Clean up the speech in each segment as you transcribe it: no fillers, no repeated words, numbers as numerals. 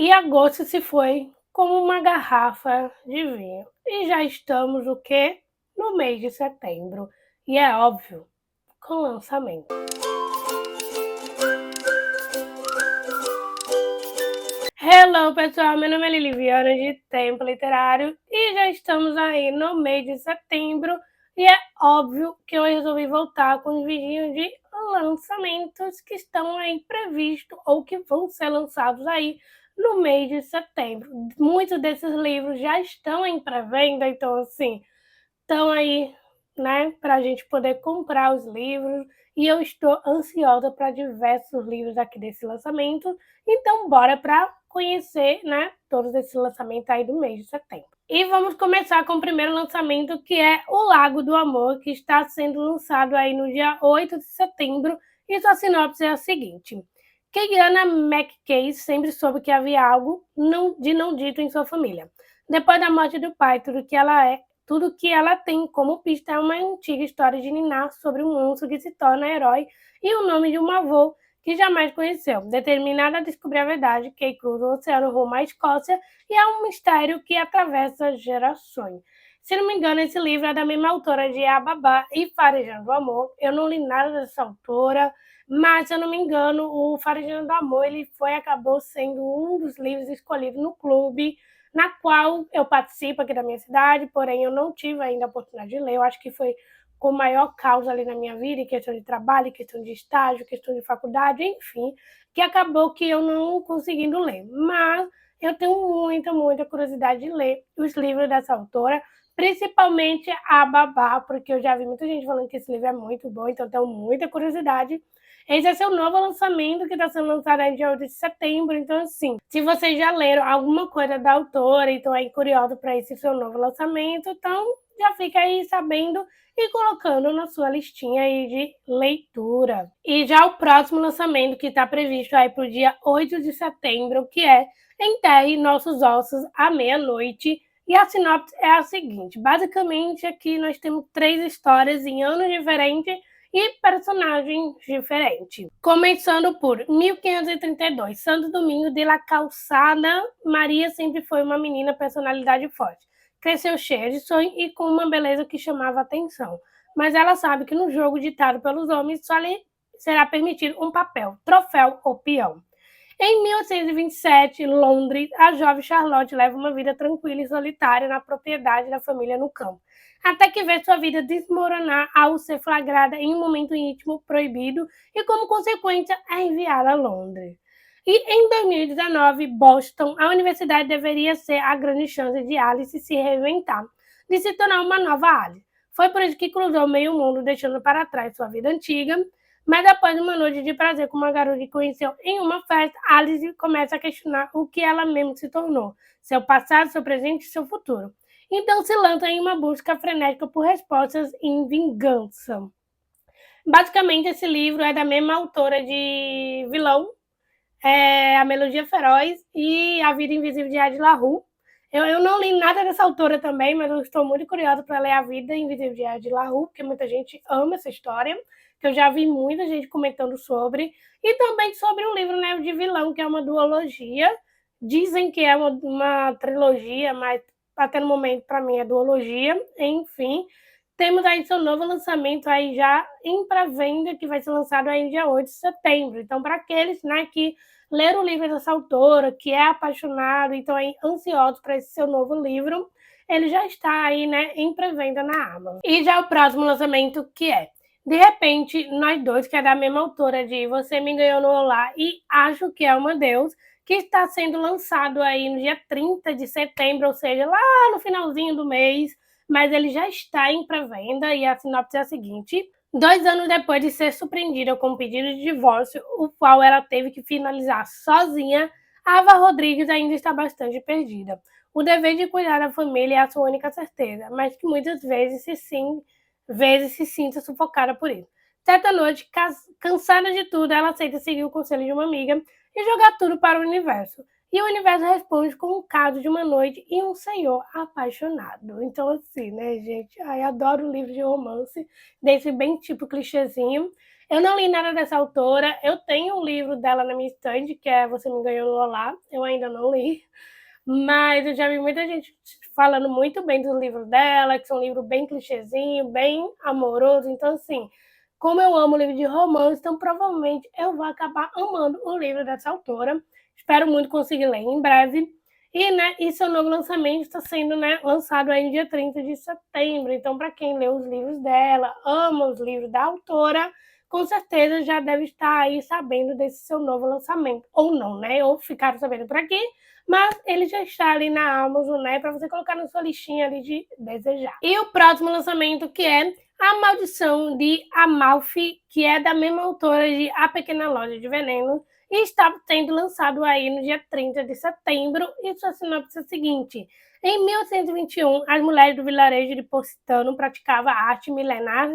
E agosto se foi como uma garrafa de vinho. E já estamos o quê? No mês de setembro. E é óbvio, com lançamento. Hello, pessoal! Meu nome é Liliviana de Tempo Literário e já estamos aí no mês de setembro. E é óbvio que eu resolvi voltar com os vídeos de lançamentos que estão aí previstos ou que vão ser lançados aí no mês de setembro. Muitos desses livros já estão em pré-venda, então assim, estão aí, né, para a gente poder comprar os livros. E eu estou ansiosa para diversos livros aqui desse lançamento. Então, bora para conhecer, né, todos esses lançamentos aí do mês de setembro. E vamos começar com o primeiro lançamento, que é O Lago do Amor, que está sendo lançado aí no dia 8 de setembro. E sua sinopse é a seguinte: Keigana McKay sempre soube que havia algo não dito em sua família. Depois da morte do pai, tudo que ela tem como pista é uma antiga história de Niná sobre um monstro que se torna herói e o nome de um avô que jamais conheceu. Determinada a descobrir a verdade, Kay cruza o oceano rumo à Escócia e é um mistério que atravessa gerações. Se não me engano, esse livro é da mesma autora de Ababá e Farejando o Amor. Eu não li nada dessa autora, mas, se eu não me engano, o Farejando o Amor acabou sendo um dos livros escolhidos no clube na qual eu participo aqui da minha cidade, porém eu não tive ainda a oportunidade de ler. Eu acho que foi com maior causa ali na minha vida, em questão de trabalho, questão de estágio, questão de faculdade, enfim, que acabou que eu não conseguindo ler. Mas eu tenho muita curiosidade de ler os livros dessa autora, principalmente a Babá, porque eu já vi muita gente falando que esse livro é muito bom, então eu tenho muita curiosidade. Esse é seu novo lançamento, que está sendo lançado em dia 8 de setembro. Então, assim, se vocês já leram alguma coisa da autora e estão aí curiosos para esse seu novo lançamento, então já fica aí sabendo e colocando na sua listinha aí de leitura. E já o próximo lançamento, que está previsto aí para o dia 8 de setembro, que é Enterre Nossos Ossos à Meia-Noite. E a sinopse é a seguinte: basicamente aqui nós temos 3 histórias em anos diferentes e personagens diferentes. Começando por 1532, Santo Domingo de la Calçada. Maria sempre foi uma menina personalidade forte. Cresceu cheia de sonho e com uma beleza que chamava atenção. Mas ela sabe que no jogo ditado pelos homens só lhe será permitido um papel, troféu ou peão. Em 1827, Londres, a jovem Charlotte leva uma vida tranquila e solitária na propriedade da família no campo, até que vê sua vida desmoronar ao ser flagrada em um momento íntimo proibido e, como consequência, é enviada a Londres. E em 2019, Boston, a universidade deveria ser a grande chance de Alice se reinventar, de se tornar uma nova Alice. Foi por isso que cruzou meio mundo, deixando para trás sua vida antiga. Mas após uma noite de prazer com uma garota que conheceu em uma festa, Alice começa a questionar o que ela mesmo se tornou, seu passado, seu presente e seu futuro. Então se lança em uma busca frenética por respostas em vingança. Basicamente, esse livro é da mesma autora de Vilão, A Melodia Feroz e A Vida Invisível de Adi LaRue. Eu não li nada dessa autora também, mas eu estou muito curiosa para ler A Vida Invisível de Adi LaRue, porque muita gente ama essa história, que eu já vi muita gente comentando sobre, e também sobre um livro, né, de Vilão, que é uma duologia. Dizem que é uma trilogia, mas até no momento, para mim, é duologia. Enfim, temos aí seu novo lançamento aí já em pré-venda, que vai ser lançado aí no dia 8 de setembro. Então, para aqueles, né, que leram o livro dessa autora, que é apaixonado e estão aí ansiosos para esse seu novo livro, ele já está aí, né, em pré-venda na Amazon. E já o próximo lançamento, que é De Repente, Nós Dois, que é da mesma autora de Você Me Ganhou no Olá e Acho que é uma Deus, que está sendo lançado aí no dia 30 de setembro, ou seja, lá no finalzinho do mês, mas ele já está em pré-venda e a sinopse é a seguinte: 2 anos depois de ser surpreendida com um pedido de divórcio, o qual ela teve que finalizar sozinha, Ava Rodrigues ainda está bastante perdida. O dever de cuidar da família é a sua única certeza, mas que muitas vezes se sinta sufocada por isso. Certa noite, cansada de tudo, ela aceita seguir o conselho de uma amiga e jogar tudo para o universo. E o universo responde com um caso de uma noite e um senhor apaixonado. Então, assim, né, gente? Ai, adoro livro de romance, desse bem tipo clichêzinho. Eu não li nada dessa autora, eu tenho um livro dela na minha estante, que é Você Me Ganhou no Olá, eu ainda não li, mas eu já vi muita gente falando muito bem dos livros dela, que são um livro bem clichêzinho, bem amoroso, então assim, como eu amo livro de romance, então provavelmente eu vou acabar amando o livro dessa autora. Espero muito conseguir ler em breve. E seu novo lançamento está sendo, né, lançado aí no dia 30 de setembro. Então, para quem lê os livros dela, ama os livros da autora, com certeza já deve estar aí sabendo desse seu novo lançamento. Ou não, né? Ou ficaram sabendo por aqui, mas ele já está ali na Amazon, né, para você colocar na sua listinha ali de desejar. E o próximo lançamento, que é A Maldição de Amalfi, que é da mesma autora de A Pequena Loja de Veneno, e está sendo lançado aí no dia 30 de setembro, e sua sinopse é a seguinte: em 1121, as mulheres do vilarejo de Positano praticavam a arte milenar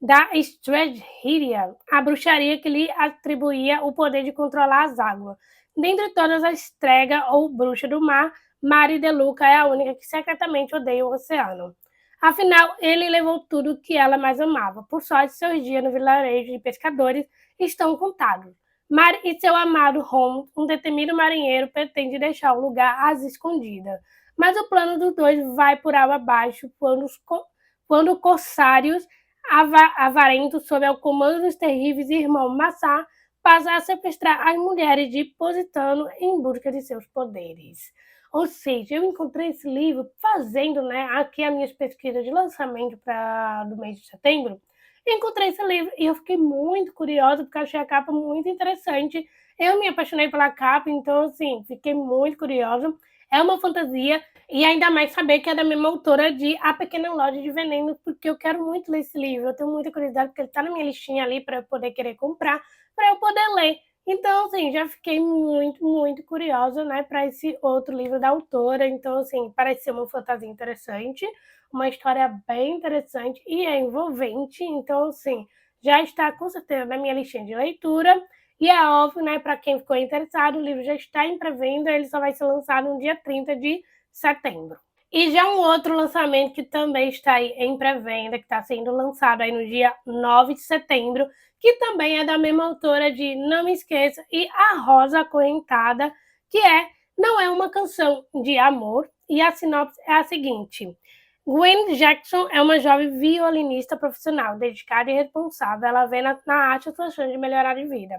da Stradhyria, a bruxaria que lhe atribuía o poder de controlar as águas. Dentre todas as Strega ou bruxa do mar, Mari de Luca é a única que secretamente odeia o oceano. Afinal, ele levou tudo que ela mais amava. Por sorte, seus dias no vilarejo de pescadores estão contados. Mari e seu amado Holmes, um detemido marinheiro, pretendem deixar o lugar às escondidas. Mas o plano dos dois vai por água abaixo quando corsários avarentos, sob o comando dos terríveis irmãos Massá, passa a sequestrar as mulheres de Positano em busca de seus poderes. Ou seja, eu encontrei esse livro fazendo, né, aqui as minhas pesquisas de lançamento do mês de setembro. Encontrei esse livro e eu fiquei muito curiosa porque achei a capa muito interessante. Eu me apaixonei pela capa, então, assim, fiquei muito curiosa. É uma fantasia, e ainda mais saber que é da mesma autora de A Pequena Loja de Veneno, porque eu quero muito ler esse livro. Eu tenho muita curiosidade, porque ele está na minha listinha ali para eu poder querer comprar, para eu poder ler. Então, assim, já fiquei muito, muito curiosa, né, para esse outro livro da autora. Então, assim, parece ser uma fantasia interessante, uma história bem interessante e é envolvente. Então, assim, já está com certeza na minha listinha de leitura. E é óbvio, né, para quem ficou interessado, o livro já está em pré-venda, ele só vai ser lançado no dia 30 de setembro. E já um outro lançamento que também está aí em pré-venda, que está sendo lançado aí no dia 9 de setembro, que também é da mesma autora de Não Me Esqueça e A Rosa Acorrentada, que não é uma canção de amor, e a sinopse é a seguinte: Gwen Jackson é uma jovem violinista profissional, dedicada e responsável. Ela vê na arte a sua chance de melhorar de vida.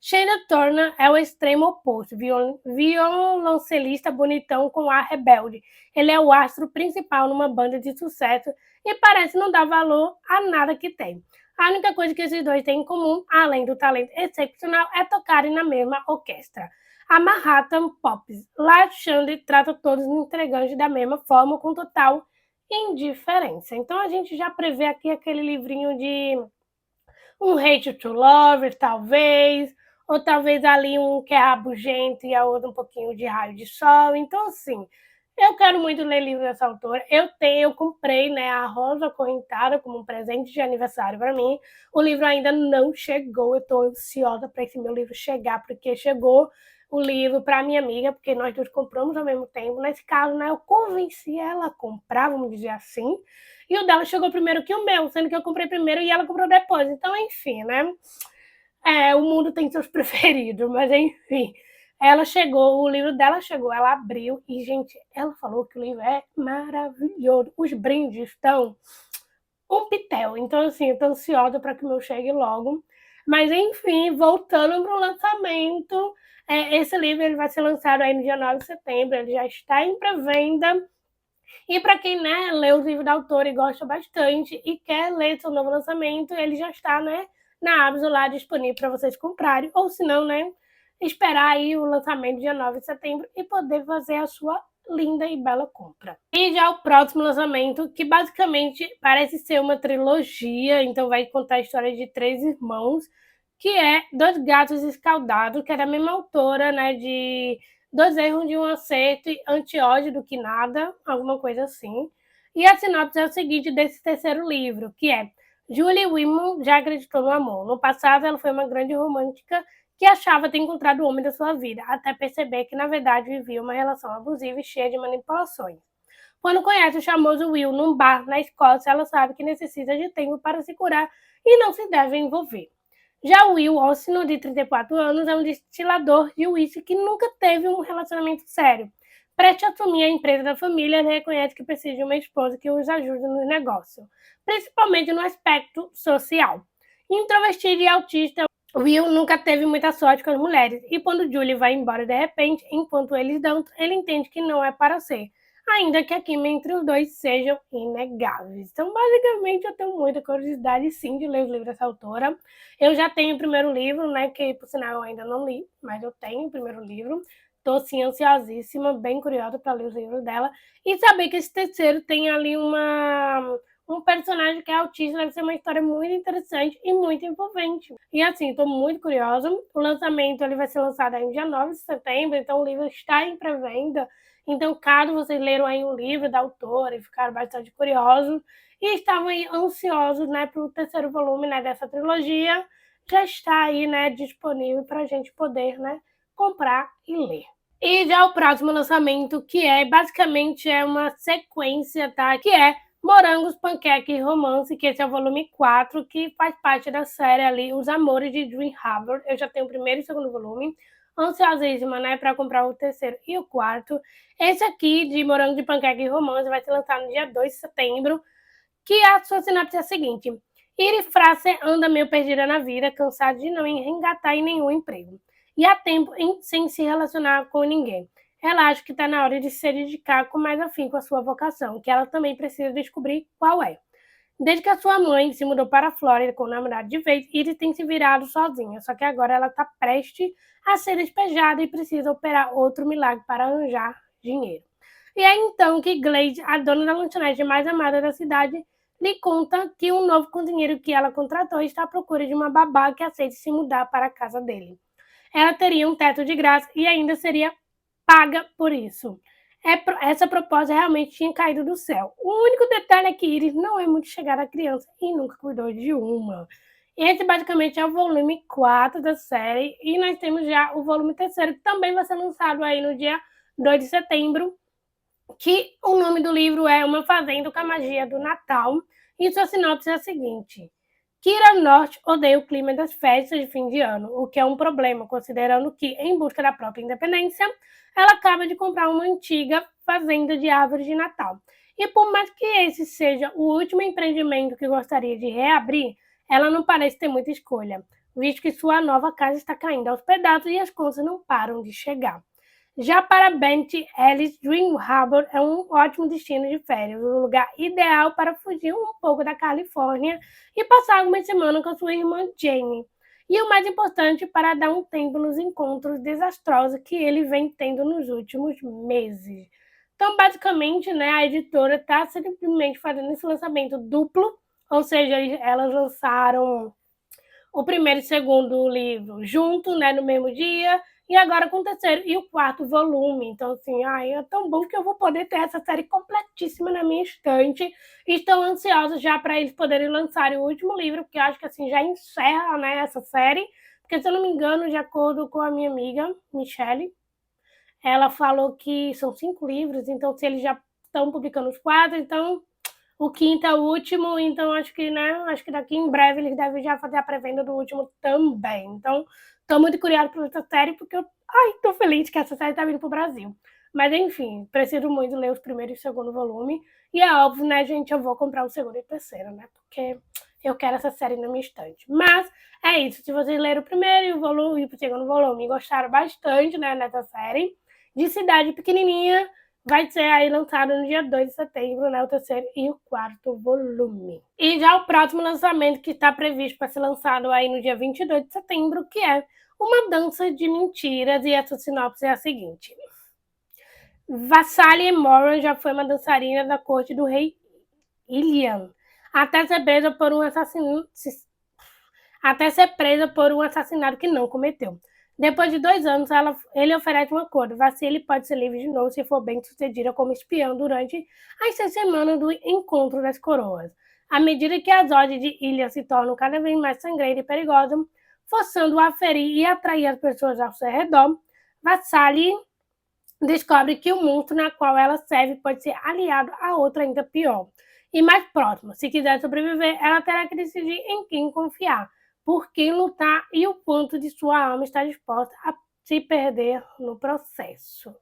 Shayna Turner é o extremo oposto, violoncelista bonitão com ar rebelde. Ele é o astro principal numa banda de sucesso e parece não dar valor a nada que tem. A única coisa que esses dois têm em comum, além do talento excepcional, é tocarem na mesma orquestra. A Manhattan Pops. Lá, Xande trata todos os integrantes da mesma forma, com total indiferença. Então a gente já prevê aqui aquele livrinho de um Hate to Lover, talvez, ou talvez ali um que é rabugento e a outra um pouquinho de raio de sol. Então, assim, eu quero muito ler livro dessa autora. Eu comprei, né, A Rosa Acorrentada como um presente de aniversário para mim. O livro ainda não chegou. Eu estou ansiosa para esse meu livro chegar, porque chegou o livro para minha amiga, porque nós dois compramos ao mesmo tempo. Nesse caso, né, eu convenci ela a comprar, vamos dizer assim. E o dela chegou primeiro que o meu, sendo que eu comprei primeiro e ela comprou depois. Então, enfim, né? O mundo tem seus preferidos, mas enfim. Ela chegou, o livro dela chegou, ela abriu e, gente, ela falou que o livro é maravilhoso. Os brindes estão um pitel. Então, assim, eu tô ansiosa para que o meu chegue logo. Mas, enfim, voltando para o lançamento, esse livro ele vai ser lançado aí no dia 9 de setembro, ele já está em pré-venda. E para quem, né, lê os livros da autora e gosta bastante e quer ler seu novo lançamento, ele já está, né, na Amazon lá disponível para vocês comprarem, ou se não, né, esperar aí o lançamento dia 9 de setembro e poder fazer a sua linda e bela compra. E já o próximo lançamento, que basicamente parece ser uma trilogia, então vai contar a história de três irmãos, que é Dois Gatos Escaldados, que é da mesma autora, né, de Dois Erros de um Acerto e Anti-ódio do que Nada, alguma coisa assim. E a sinopse é o seguinte desse terceiro livro, que é Julie Wyman já acreditou no amor. No passado, ela foi uma grande romântica que achava ter encontrado o homem da sua vida, até perceber que, na verdade, vivia uma relação abusiva e cheia de manipulações. Quando conhece o famoso Will num bar na Escócia, ela sabe que necessita de tempo para se curar e não se deve envolver. Já Will Ossino, de 34 anos, é um destilador de uísque que nunca teve um relacionamento sério. Preste a assumir a empresa da família e reconhece que precisa de uma esposa que os ajude no negócio, principalmente no aspecto social. Introvertido e autista, Will nunca teve muita sorte com as mulheres, e quando Julie vai embora de repente, enquanto eles dançam, ele entende que não é para ser, ainda que a química entre os dois sejam inegáveis. Então, basicamente, eu tenho muita curiosidade, sim, de ler os livros dessa autora. Eu já tenho o primeiro livro, né, que, por sinal, eu ainda não li, mas eu tenho o primeiro livro. Estou, sim, ansiosíssima, bem curiosa para ler os livros dela. E saber que esse terceiro tem ali um personagem que é autista, deve ser uma história muito interessante e muito envolvente. E assim, estou muito curiosa. O lançamento ele vai ser lançado aí no dia 9 de setembro, então o livro está em pré-venda. Então, caso vocês leram aí um livro da autora e ficaram bastante curiosos e estavam aí ansiosos, né, para o terceiro volume, né, dessa trilogia, já está aí, né, disponível para a gente poder, né, comprar e ler. E já o próximo lançamento, que é basicamente uma sequência, tá? Que é Morangos, Panqueca e Romance, que esse é o volume 4, que faz parte da série ali Os Amores de Dream Harbor. Eu já tenho o primeiro e o segundo volume. Ansiosíssima, né, para comprar o terceiro e o quarto. Esse aqui, de Morango de Panqueca e Romance, vai ser lançado no dia 2 de setembro, que a sua sinopse é a seguinte. Iri Fraser anda meio perdida na vida, cansada de não engatar em nenhum emprego. E há tempo sem se relacionar com ninguém. Ela acha que está na hora de se dedicar com mais afinco à sua vocação, que ela também precisa descobrir qual é. Desde que a sua mãe se mudou para a Flórida com o namorado de vez, Iris tem se virado sozinha, só que agora ela está prestes a ser despejada e precisa operar outro milagre para arranjar dinheiro. E é então que Glade, a dona da lanchonete mais amada da cidade, lhe conta que um novo cozinheiro que ela contratou está à procura de uma babá que aceite se mudar para a casa dele. Ela teria um teto de graça e ainda seria paga por isso. Essa proposta realmente tinha caído do céu. O único detalhe é que Iris não é muito chegada à criança e nunca cuidou de uma. Esse basicamente é o volume 4 da série e nós temos já o volume 3º, que também vai ser lançado aí no dia 2 de setembro, que o nome do livro é Uma Fazenda com a Magia do Natal, e sua sinopse é a seguinte. Kira North odeia o clima das festas de fim de ano, o que é um problema, considerando que, em busca da própria independência, ela acaba de comprar uma antiga fazenda de árvores de Natal. E por mais que esse seja o último empreendimento que gostaria de reabrir, ela não parece ter muita escolha, visto que sua nova casa está caindo aos pedaços e as contas não param de chegar. Já para Bente Ellis, Dream Harbor é um ótimo destino de férias, um lugar ideal para fugir um pouco da Califórnia e passar algumas semanas com sua irmã Jane. E o mais importante, para dar um tempo nos encontros desastrosos que ele vem tendo nos últimos meses. Então, basicamente, né, a editora está simplesmente fazendo esse lançamento duplo, ou seja, elas lançaram o primeiro e o segundo livro junto, né, no mesmo dia, e agora com o terceiro e o quarto volume. Então, assim, é tão bom que eu vou poder ter essa série completíssima na minha estante. Estou ansiosa já para eles poderem lançarem o último livro, porque eu acho que assim já encerra, né, essa série. Porque, se eu não me engano, de acordo com a minha amiga, Michelle, ela falou que são 5 livros, então se eles já estão publicando os 4, então o quinto é o último, então acho que, né, acho que daqui em breve eles devem já fazer a pré-venda do último também. Então, tô muito curiosa por essa série, porque tô feliz que essa série tá vindo pro Brasil. Mas enfim, preciso muito ler os primeiro e o segundo volume. E é óbvio, né, gente, eu vou comprar o segundo e o terceiro, né? Porque eu quero essa série na minha estante. Mas é isso. Se vocês leram o primeiro e o segundo volume e gostaram bastante, né, dessa série, de cidade pequenininha, vai ser aí lançado no dia 2 de setembro, né, o terceiro e o quarto volume. E já o próximo lançamento que está previsto para ser lançado aí no dia 22 de setembro, que é Uma Dança de Mentiras, e essa sinopse é a seguinte. Vassalia Moran já foi uma dançarina da corte do rei Ilian, até ser presa por um assassinato que não cometeu. Depois de 2 anos, ele oferece um acordo. Vasily pode ser livre de novo se for bem sucedida como espião durante as 6 semanas do Encontro das Coroas. À medida que as ordens de Ilha se tornam cada vez mais sangrentas e perigosas, forçando-o a ferir e atrair as pessoas ao seu redor, Vasily descobre que o monstro na qual ela serve pode ser aliado a outro ainda pior. e mais próxima. Se quiser sobreviver, ela terá que decidir em quem confiar, por quem lutar e o quanto de sua alma está disposta a se perder no processo.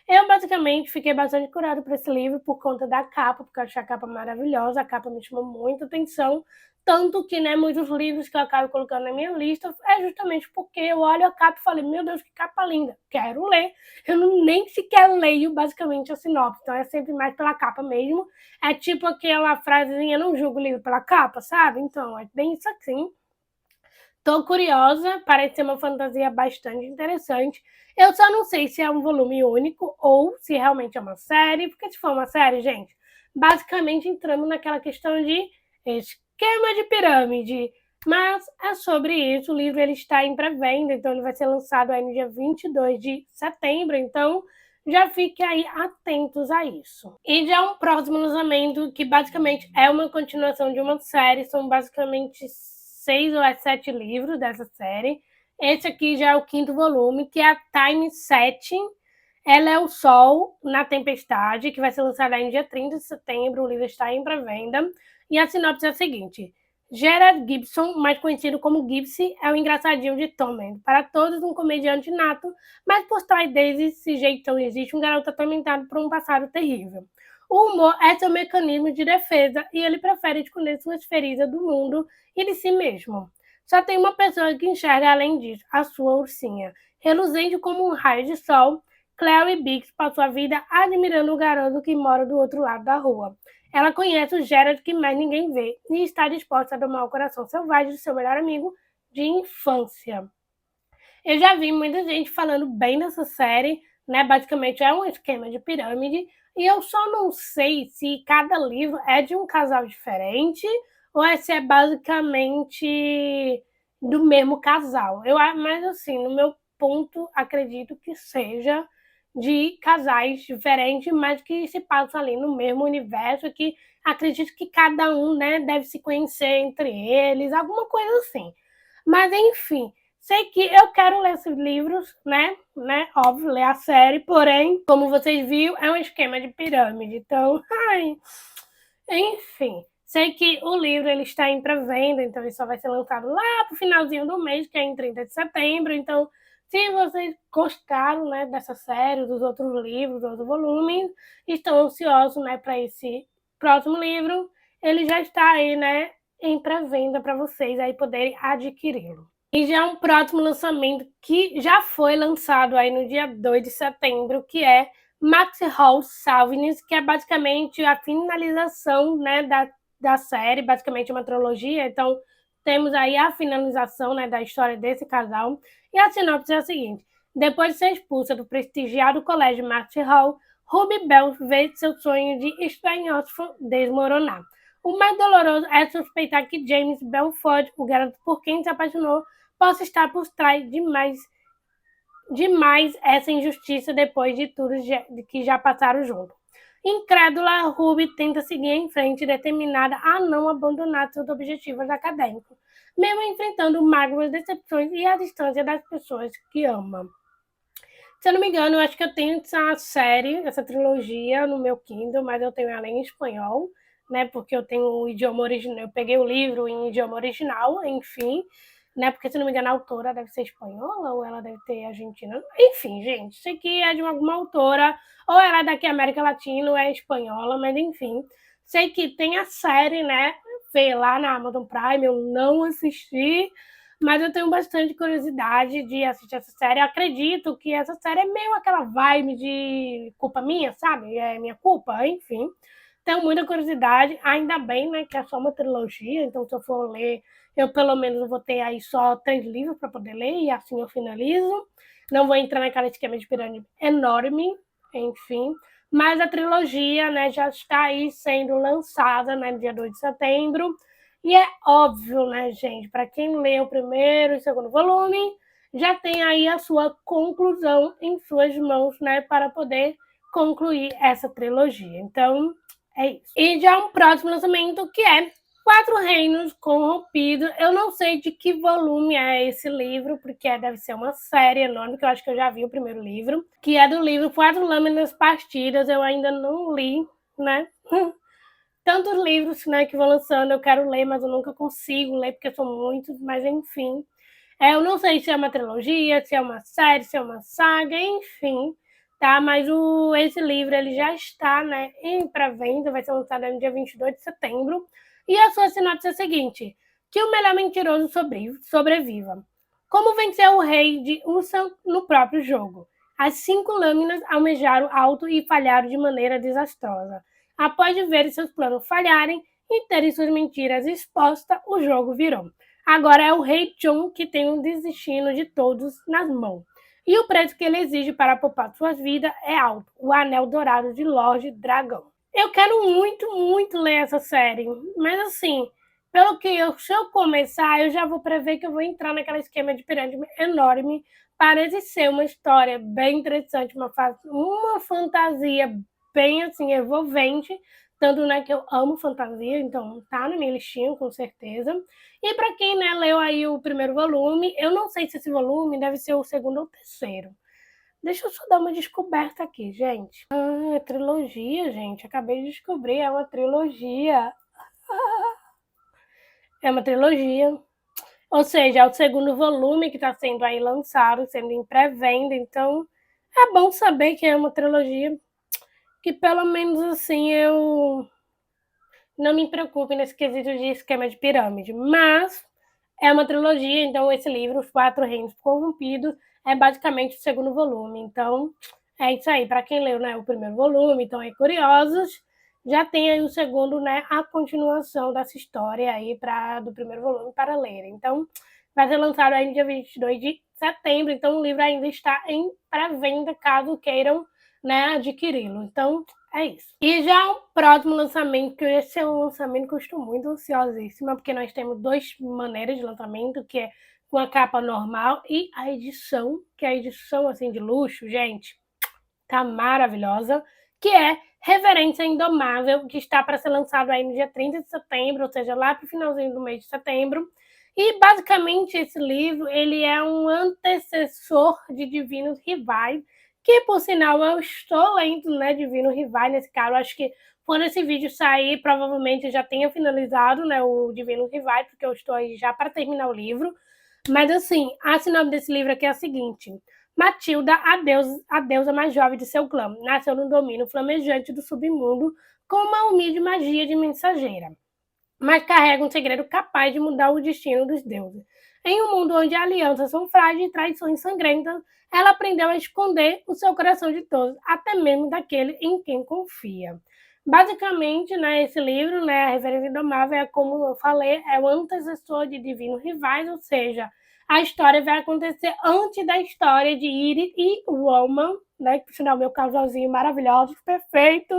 Eu, basicamente, fiquei bastante curada por esse livro por conta da capa, porque eu achei a capa maravilhosa, a capa me chamou muita atenção, tanto que, né, muitos livros que eu acabo colocando na minha lista é justamente porque eu olho a capa e falei, meu Deus, que capa linda, quero ler. Eu nem sequer leio, basicamente, a sinopse, então é sempre mais pela capa mesmo. É tipo aquela frasezinha, não julgo o livro pela capa, sabe? Então, é bem isso assim. Tô curiosa, parece ser uma fantasia bastante interessante. Eu só não sei se é um volume único ou se realmente é uma série, porque se for uma série, gente, basicamente entramos naquela questão de esquema de pirâmide. Mas é sobre isso, o livro ele está em pré-venda, então ele vai ser lançado aí no dia 22 de setembro, então já fiquem aí atentos a isso. E já um próximo lançamento, que basicamente é uma continuação de uma série, são basicamente 6 ou 7 livros dessa série. Esse aqui já é o 5º volume, que é a Time Setting. Ela é o Sol na Tempestade, que vai ser lançada em dia 30 de setembro. O livro está em pré-venda. E a sinopse é a seguinte: Gerard Gibson, mais conhecido como Gibbsy, é o engraçadinho de Tommen. Para todos, um comediante nato, mas por trás desse jeitão existe um garoto atormentado por um passado terrível. O humor é seu mecanismo de defesa e ele prefere esconder suas feridas do mundo e de si mesmo. Só tem uma pessoa que enxerga além disso, a sua ursinha. Reluzente como um raio de sol, Clary Biggs passou a vida admirando o garoto que mora do outro lado da rua. Ela conhece o Gerard que mais ninguém vê e está disposta a domar o coração selvagem do seu melhor amigo de infância. Eu já vi muita gente falando bem dessa série, né? Basicamente é um esquema de pirâmide, e eu só não sei se cada livro é de um casal diferente ou se é basicamente do mesmo casal. Mas assim, no meu ponto, acredito que seja de casais diferentes, mas que se passam ali no mesmo universo, que acredito que cada um, né, deve se conhecer entre eles, alguma coisa assim. Mas enfim, sei que eu quero ler esses livros, né? Óbvio, ler a série, porém, como vocês viram, é um esquema de pirâmide. Então, ai, enfim. Sei que o livro ele está em pré-venda, então ele só vai ser lançado lá pro finalzinho do mês, que é em 30 de setembro. Então, se vocês gostaram, né, dessa série, dos outros livros, dos outros volumes, estão ansiosos, né, para esse próximo livro, ele já está aí, né, em pré-venda para vocês aí poderem adquiri-lo. E já um próximo lançamento que já foi lançado aí no dia 2 de setembro, que é Maxi Hall Salviness, que é basicamente a finalização, né, da série, basicamente uma trilogia. Então, temos aí a finalização, né, da história desse casal. E a sinopse é a seguinte: depois de ser expulsa do prestigiado colégio Maxi Hall, Ruby Bell vê seu sonho de estudar em Oxford desmoronar. O mais doloroso é suspeitar que James Belford, o garoto por quem se apaixonou, possa estar por trás demais essa injustiça depois de tudo que já passaram junto. Incrédula, Ruby tenta seguir em frente, determinada a não abandonar seus objetivos acadêmicos, mesmo enfrentando mágoas, decepções e a distância das pessoas que ama. Se eu não me engano, eu acho que eu tenho essa série, essa trilogia no meu Kindle, mas eu tenho ela em espanhol, né? Porque eu tenho o idioma original, eu peguei o livro em idioma original, enfim, né? Porque se não me engano, a autora deve ser espanhola ou ela deve ter argentina. Enfim, gente, isso aqui é de alguma autora, ou ela é daqui América Latina ou é espanhola, mas enfim. Sei que tem a série, né? Veio lá na Amazon Prime, eu não assisti, mas eu tenho bastante curiosidade de assistir essa série. Eu acredito que essa série é meio aquela vibe de culpa minha, sabe? É minha culpa, enfim. Tenho muita curiosidade, ainda bem, né, que é só uma trilogia, então se eu for ler, eu pelo menos vou ter aí só 3 livros para poder ler e assim eu finalizo. Não vou entrar naquela esquema de pirâmide enorme, enfim. Mas a trilogia, né, já está aí sendo lançada, né, no dia 2 de setembro. E é óbvio, né, gente, para quem lê o primeiro e segundo volume, já tem aí a sua conclusão em suas mãos, né, para poder concluir essa trilogia. Então, é isso. E já um próximo lançamento que é Quatro Reinos Corrompidos. Eu não sei de que volume é esse livro, porque deve ser uma série enorme, que eu acho que eu já vi o primeiro livro, que é do livro Quatro Lâminas Partidas. Eu ainda não li, né? tantos livros, né, que vão lançando, eu quero ler, mas eu nunca consigo ler, porque são muitos, mas enfim. Eu não sei se é uma trilogia, se é uma série, se é uma saga, enfim, tá? Mas esse livro, ele já está, né, em pré-venda, vai ser lançado no dia 22 de setembro, e a sua sinopse é a seguinte: que o melhor mentiroso sobreviva. Como vencer o rei de Ursa no próprio jogo? As 5 lâminas almejaram alto e falharam de maneira desastrosa. Após ver seus planos falharem e terem suas mentiras expostas, o jogo virou. Agora é o rei Chun que tem o destino de todos nas mãos. E o preço que ele exige para poupar suas vidas é alto: o Anel Dourado de Lorde Dragão. Eu quero muito, muito ler essa série, mas assim, pelo que se eu começar, eu já vou prever que eu vou entrar naquele esquema de pirâmide enorme. Parece ser uma história bem interessante, uma fantasia bem assim envolvente, tanto né, que eu amo fantasia, então tá na minha listinha com certeza. E para quem né, leu aí o primeiro volume, eu não sei se esse volume deve ser o segundo ou o terceiro. Deixa eu só dar uma descoberta aqui, gente. É trilogia, gente. Acabei de descobrir, é uma trilogia. É uma trilogia. Ou seja, é o segundo volume que está sendo aí lançado, sendo em pré-venda. Então, é bom saber que é uma trilogia que pelo menos assim eu não me preocupe nesse quesito de esquema de pirâmide. Mas é uma trilogia, então esse livro, Os Quatro Reinos Corrompidos, é basicamente o segundo volume. Então, é isso aí. Para quem leu né, o primeiro volume, então é curiosos, já tem aí o segundo, né, a continuação dessa história aí do primeiro volume para ler. Então, vai ser lançado aí no dia 22 de setembro, então o livro ainda está em pré-venda, caso queiram né, adquiri-lo. Então, é isso. E já o próximo lançamento, que esse é um lançamento que eu estou muito ansiosíssima, porque nós temos duas maneiras de lançamento, que é com a capa normal e a edição, que é a edição assim de luxo, gente, tá maravilhosa, que é Reverência Indomável, que está para ser lançado aí no dia 30 de setembro, ou seja, lá para o finalzinho do mês de setembro. E basicamente esse livro, ele é um antecessor de Divinos Rivais, que por sinal eu estou lendo, né, Divino Rivais nesse caso, eu acho que quando esse vídeo sair, provavelmente já tenha finalizado, né, o Divino Rivais, porque eu estou aí já para terminar o livro. Mas assim, a sinopse desse livro aqui é a seguinte: Matilda, a deusa mais jovem de seu clã, nasceu no domínio flamejante do submundo com uma humilde magia de mensageira, mas carrega um segredo capaz de mudar o destino dos deuses. Em um mundo onde alianças são frágeis e traições sangrentas, ela aprendeu a esconder o seu coração de todos, até mesmo daquele em quem confia. Basicamente, né, esse livro, né, A Reverência Indomável, é como eu falei, é o antecessor de Divinos Rivais, ou seja, a história vai acontecer antes da história de Iris e Roman, né, que por sinal meu casalzinho maravilhoso, perfeito.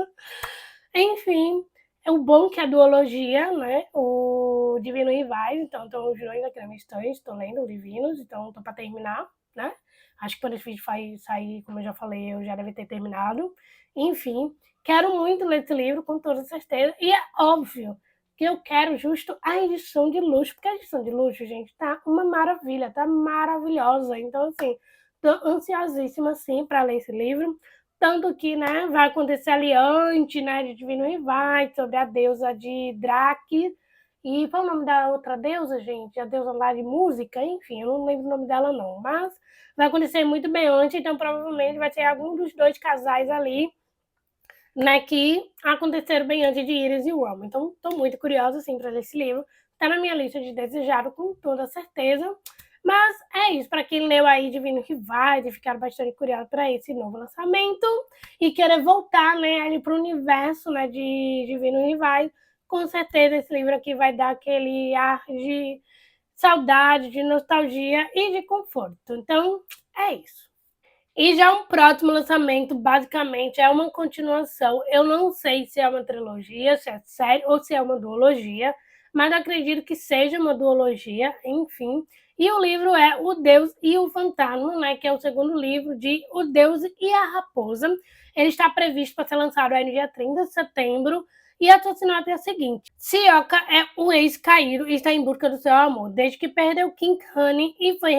Enfim, é o bom que é a duologia, né? O Divino Rivais, então estão os dois aqui na minha estante, estou lendo o Divinos, então estou para terminar, né? Acho que quando esse vídeo sair, como eu já falei, eu já deve ter terminado. Enfim, quero muito ler esse livro, com toda certeza, e é óbvio que eu quero justo a edição de luxo, porque a edição de luxo, gente, tá uma maravilha, tá maravilhosa. Então, assim, tô ansiosíssima, sim, para ler esse livro. Tanto que, né, vai acontecer ali antes, né, de Divino Rivais, sobre a deusa de Drake. E qual é o nome da outra deusa, gente? A deusa lá de música, enfim, eu não lembro o nome dela não. Mas vai acontecer muito bem antes, então provavelmente vai ser algum dos dois casais ali, né, que aconteceram bem antes de Iris e Roman. Então, estou muito curiosa, assim, para ler esse livro. Está na minha lista de desejado, com toda certeza. Mas é isso, para quem leu aí Divino Rivais e ficar bastante curioso para esse novo lançamento e querer voltar, né, para o universo, né, de Divino Rivais, com certeza esse livro aqui vai dar aquele ar de saudade, de nostalgia e de conforto. Então, é isso. E já um próximo lançamento, basicamente, é uma continuação. Eu não sei se é uma trilogia, se é série ou se é uma duologia, mas acredito que seja uma duologia, enfim. E o livro é O Deus e o Fantasma, né, que é o segundo livro de O Deus e a Raposa. Ele está previsto para ser lançado aí no dia 30 de setembro. E a sua sinopse é a seguinte: Sioka é um ex-caído e está em busca do seu amor. Desde que perdeu King Honey e foi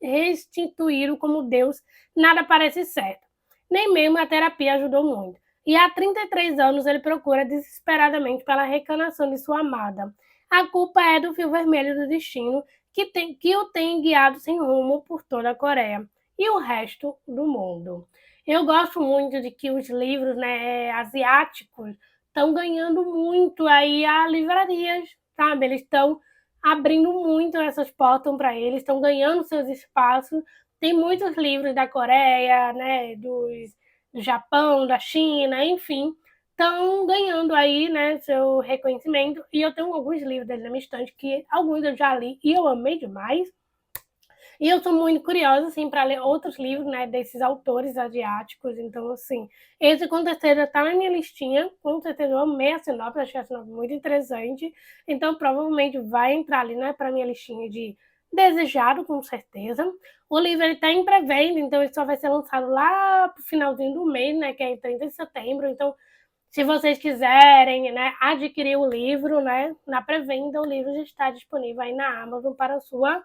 restituído como Deus, nada parece certo. Nem mesmo a terapia ajudou muito. e há 33 anos ele procura desesperadamente pela reencarnação de sua amada. A culpa é do fio vermelho do destino que o tem guiado sem rumo por toda a Coreia e o resto do mundo. Eu gosto muito de que os livros, né, asiáticos estão ganhando muito aí as livrarias, sabe? Eles estão abrindo muito essas portas para eles, estão ganhando seus espaços. Tem muitos livros da Coreia, né, do Japão, da China, enfim, estão ganhando aí, né, seu reconhecimento. E eu tenho alguns livros deles na minha estante que alguns eu já li e eu amei demais. E eu tô muito curiosa, assim, para ler outros livros, né, desses autores asiáticos. Então, assim, esse com certeza tá na minha listinha. Com certeza eu amei a sinopse, achei a sinopse muito interessante. Então, provavelmente vai entrar ali, né, para minha listinha de desejado, com certeza. O livro ele tá em pré-venda, então ele só vai ser lançado lá pro finalzinho do mês, né, que é em 30 de setembro. Então, se vocês quiserem, né, adquirir o livro, né, na pré-venda, o livro já está disponível aí na Amazon para sua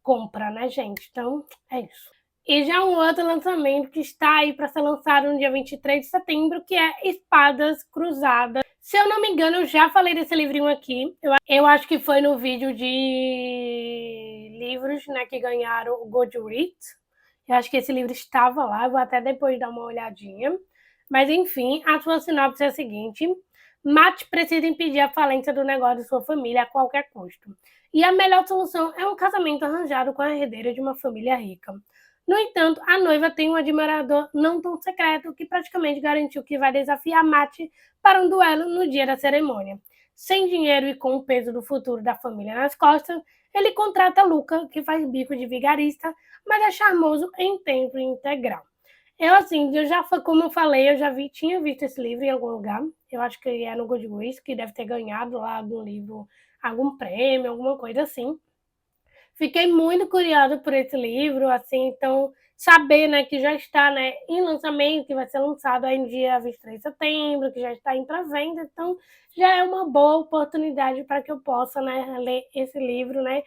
compra, né, gente? Então, é isso. E já um outro lançamento que está aí para ser lançado no dia 23 de setembro, que é Espadas Cruzadas. Se eu não me engano, eu já falei desse livrinho aqui. Eu acho que foi no vídeo de livros, né, que ganharam o Goodreads. Eu acho que esse livro estava lá, eu vou até depois dar uma olhadinha. Mas, enfim, a sua sinopse é a seguinte. Matt precisa impedir a falência do negócio de sua família a qualquer custo. E a melhor solução é um casamento arranjado com a herdeira de uma família rica. No entanto, a noiva tem um admirador não tão secreto que praticamente garantiu que vai desafiar Matt para um duelo no dia da cerimônia. Sem dinheiro e com o peso do futuro da família nas costas, ele contrata Luca, que faz bico de vigarista, mas é charmoso em tempo integral. Eu, assim, como eu falei, tinha visto esse livro em algum lugar. Eu acho que é no Goodreads, que deve ter ganhado lá algum livro, algum prêmio, alguma coisa assim. Fiquei muito curiosa por esse livro, assim, então saber, né, que já está, né, em lançamento, que vai ser lançado aí no dia 23 de setembro, que já está em pré-venda, então já é uma boa oportunidade para que eu possa, né, ler esse livro, né,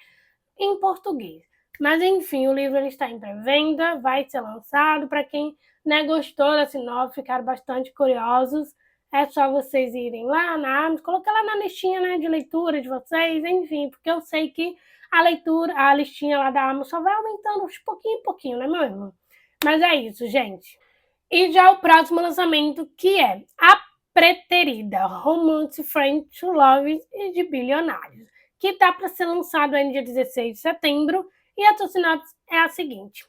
em português. Mas enfim, o livro ele está em pré-venda, vai ser lançado. Para quem, né, gostou da sinopse, ficaram bastante curiosos, é só vocês irem lá na Amazon, colocar lá na listinha, né, de leitura de vocês, enfim, porque eu sei que a leitura, a listinha lá da Amazon só vai aumentando de pouquinho em pouquinho, né, meu irmão? Mas é isso, gente. E já o próximo lançamento, que é A Preterida, Romance Friend to Love e de Bilionários, que está para ser lançado aí no dia 16 de setembro, e a sua sinopse é a seguinte.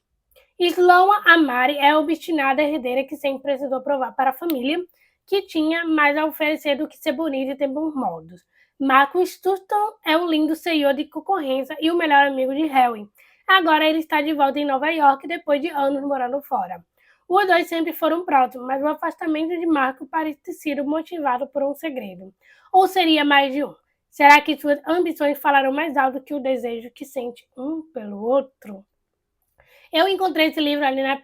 Sloan Amari é a obstinada herdeira que sempre precisou provar para a família que tinha mais a oferecer do que ser bonita e ter bons modos. Marco Sturton é um lindo senhor de concorrência e o melhor amigo de Harry. Agora ele está de volta em Nova York depois de anos morando fora. Os dois sempre foram próximos, mas o afastamento de Marco parece ter sido motivado por um segredo. Ou seria mais de um? Será que suas ambições falaram mais alto que o desejo que sente um pelo outro? Eu encontrei esse livro ali, né,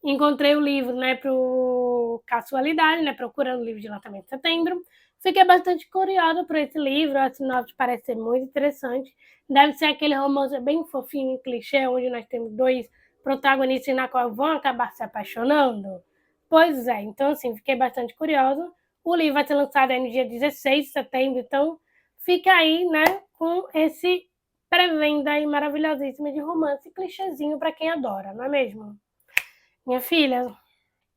Encontrei o livro, né, pro Casualidade, né, procurando o livro de lançamento de setembro. Fiquei bastante curiosa por esse livro, a sinopse parece ser muito interessante. Deve ser aquele romance bem fofinho e clichê, onde nós temos dois protagonistas na qual vão acabar se apaixonando. Pois é, então assim, fiquei bastante curiosa. O livro vai ser lançado aí no dia 16 de setembro, então fica aí, né, com esse pré-venda aí maravilhosíssima de romance clichêzinho para quem adora, não é mesmo? Minha filha.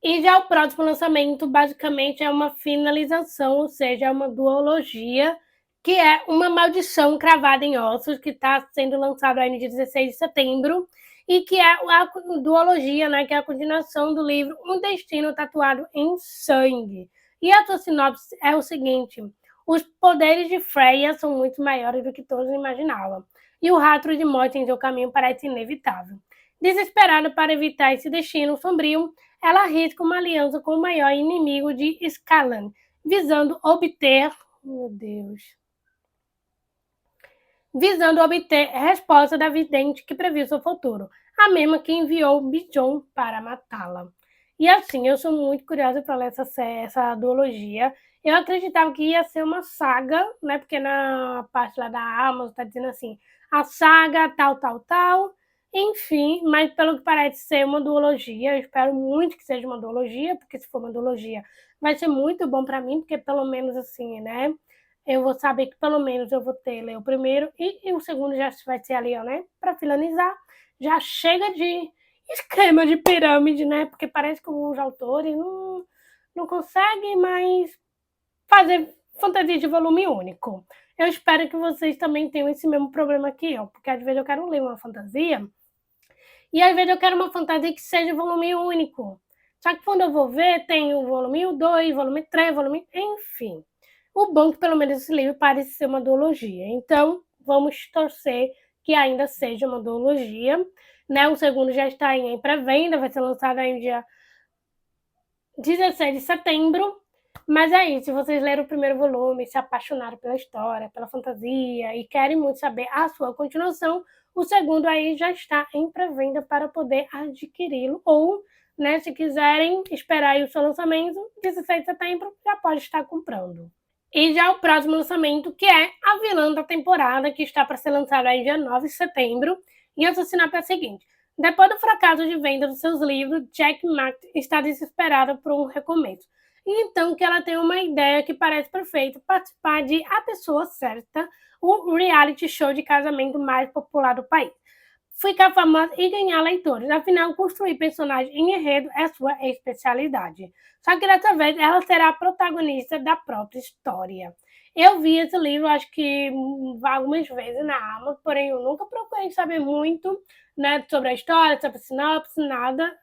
E já o próximo lançamento, basicamente, é uma finalização, ou seja, é uma duologia, que é Uma Maldição Cravada em Ossos, que está sendo lançado aí no dia 16 de setembro, e que é a duologia, né, que é a continuação do livro Um Destino Tatuado em Sangue. E a sua sinopse é o seguinte: os poderes de Freya são muito maiores do que todos imaginavam, e o rastro de morte em seu caminho parece inevitável. Desesperada para evitar esse destino sombrio, ela arrisca uma aliança com o maior inimigo de Scalan, visando obter resposta da vidente que previu seu futuro, a mesma que enviou Bijon para matá-la. E assim, eu sou muito curiosa para ler essa duologia. Eu acreditava que ia ser uma saga, né? Porque na parte lá da Amazon está dizendo assim, a saga tal, tal, tal, Enfim, mas pelo que parece ser uma duologia, eu espero muito que seja uma duologia, porque se for uma duologia vai ser muito bom para mim, porque pelo menos assim, né, eu vou saber que pelo menos eu vou ter ler o primeiro e o segundo já vai ser ali, ó, né, para finalizar. Já chega de esquema de pirâmide, né, porque parece que os autores não conseguem mais fazer fantasia de volume único. Eu espero que vocês também tenham esse mesmo problema que eu, porque às vezes eu quero ler uma fantasia e às vezes eu quero uma fantasia que seja volume único. Só que quando eu vou ver, tem o volume 2, volume 3, volume. Enfim. O bom é que pelo menos esse livro parece ser uma duologia. Então, vamos torcer que ainda seja uma duologia. Né? O segundo já está em pré-venda, vai ser lançado aí no dia 16 de setembro. Mas é isso, se vocês leram o primeiro volume, se apaixonaram pela história, pela fantasia e querem muito saber a sua continuação, o segundo aí já está em pré-venda para poder adquiri-lo. Ou, né, se quiserem esperar aí o seu lançamento, 16 de setembro, já pode estar comprando. E já o próximo lançamento, que é a vilã da temporada, que está para ser lançada aí dia 9 de setembro. E a sua sinopse é a seguinte: depois do fracasso de venda dos seus livros, Jack Mack está desesperada por um recomeço. E então que ela tem uma ideia que parece perfeita: participar de A Pessoa Certa, o reality show de casamento mais popular do país. Ficar famosa e ganhar leitores. Afinal, construir personagens em enredo é sua especialidade. Só que dessa vez ela será a protagonista da própria história. Eu vi esse livro, acho que algumas vezes na Amazon, porém eu nunca procurei saber muito, né, sobre a história, sobre a sinopse, nada.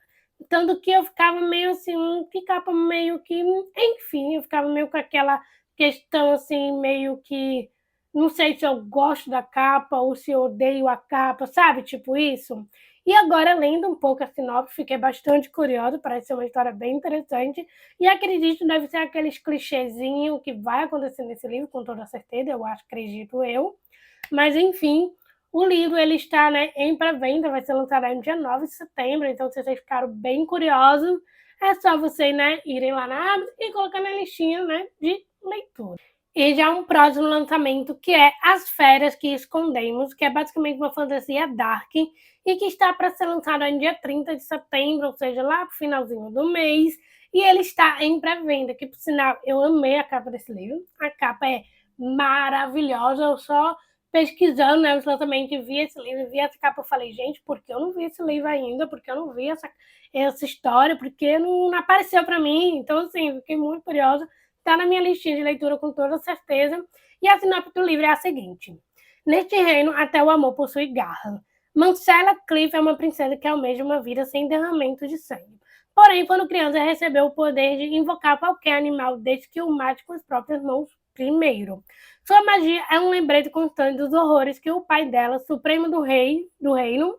Tanto que eu ficava meio assim, que capa meio que. Enfim, eu ficava meio com aquela questão assim, meio que não sei se eu gosto da capa ou se eu odeio a capa, sabe? Tipo isso. E agora, lendo um pouco a sinopse, fiquei bastante curiosa, parece ser uma história bem interessante. E acredito que deve ser aqueles clichêzinhos que vai acontecer nesse livro, com toda certeza, eu acho, acredito eu. Mas, enfim, o livro ele está, né, em pré-venda, vai ser lançado no dia 9 de setembro, então se vocês ficaram bem curiosos, é só vocês, né, irem lá na Amazon e colocar na listinha, né, de leitura. E já um próximo lançamento que é As Férias que Escondemos, que é basicamente uma fantasia dark e que está para ser lançado no dia 30 de setembro, ou seja, lá pro finalzinho do mês. E ele está em pré-venda, que por sinal eu amei a capa desse livro. A capa é maravilhosa, eu só pesquisando, né, os lançamentos, vi esse livro, vi essa capa, eu falei, gente, por que eu não vi esse livro ainda? Por que eu não vi essa história? Porque não apareceu para mim? Então, assim, fiquei muito curiosa. Está na minha listinha de leitura com toda certeza. E a sinopse do livro é a seguinte: neste reino, até o amor possui garra. Mancella Cliff é uma princesa que almeja uma vida sem derramamento de sangue. Porém, quando criança, recebeu o poder de invocar qualquer animal desde que o mate com as próprias mãos primeiro. Sua magia é um lembrete constante dos horrores que o pai dela, supremo do reino,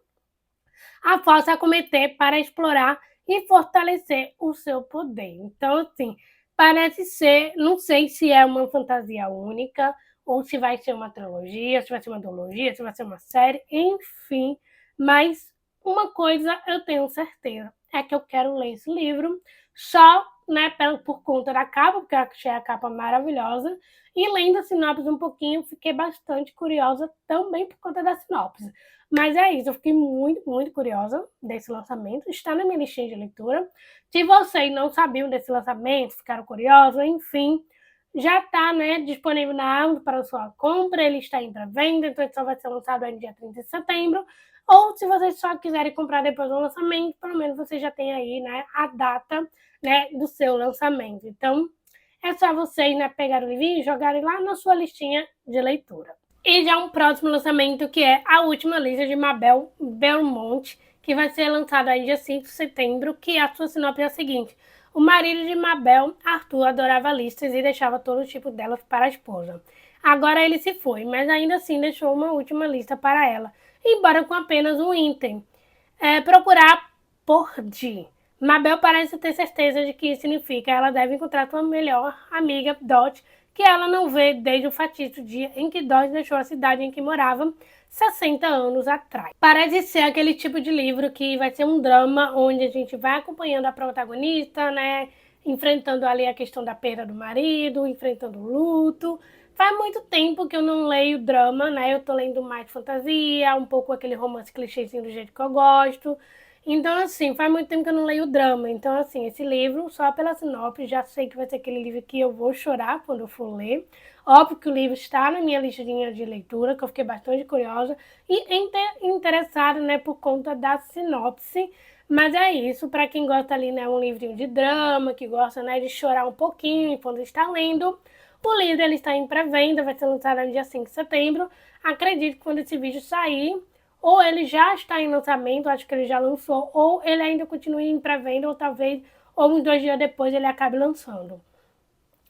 a força a cometer para explorar e fortalecer o seu poder. Então, assim, parece ser, não sei se é uma fantasia única, ou se vai ser uma trilogia, se vai ser uma duologia, se vai ser uma série, enfim. Mas uma coisa eu tenho certeza, é que eu quero ler esse livro só, né, por conta da capa, porque eu achei a capa maravilhosa, e lendo a sinopse um pouquinho, fiquei bastante curiosa também por conta da sinopse. Mas é isso, eu fiquei muito, muito curiosa desse lançamento. Está na minha listinha de leitura. Se vocês não sabiam desse lançamento, ficaram curiosos, enfim, já está, né, disponível na Amazon para a sua compra. Ele está em pré-venda, então ele só vai ser lançado no dia 30 de setembro. Ou se vocês só quiserem comprar depois do lançamento, pelo menos você já tem aí, né, a data, né, do seu lançamento. Então, é só vocês, né, pegar o livrinho e jogarem lá na sua listinha de leitura. E já um próximo lançamento que é A Última Lista de Mabel Belmont, que vai ser lançado aí dia 5 de setembro, que a sua sinopse é a seguinte: o marido de Mabel, Arthur, adorava listas e deixava todo tipo delas para a esposa. Agora ele se foi, mas ainda assim deixou uma última lista para ela, embora com apenas um item. Procurar por Di. Mabel parece ter certeza de que isso significa que ela deve encontrar sua melhor amiga, Dot, que ela não vê desde o fatídico dia em que Dot deixou a cidade em que morava 60 anos atrás. Parece ser aquele tipo de livro que vai ser um drama onde a gente vai acompanhando a protagonista, né, enfrentando ali a questão da perda do marido, enfrentando o luto, Faz muito tempo que eu não leio drama, né? Eu tô lendo mais fantasia, um pouco aquele romance clichêzinho do jeito que eu gosto. Então, assim, faz muito tempo que eu não leio drama. Então, assim, esse livro, só pela sinopse, já sei que vai ser aquele livro que eu vou chorar quando eu for ler. Óbvio que o livro está na minha listinha de leitura, que eu fiquei bastante curiosa e interessada, né, por conta da sinopse. Mas é isso, para quem gosta ali, né, um livrinho de drama, que gosta, né, de chorar um pouquinho quando está lendo. O livro ele está em pré-venda, vai ser lançado no dia 5 de setembro. Acredito que quando esse vídeo sair, ou ele já está em lançamento, acho que ele já lançou, ou ele ainda continua em pré-venda, ou talvez, ou uns 2 dias depois ele acabe lançando.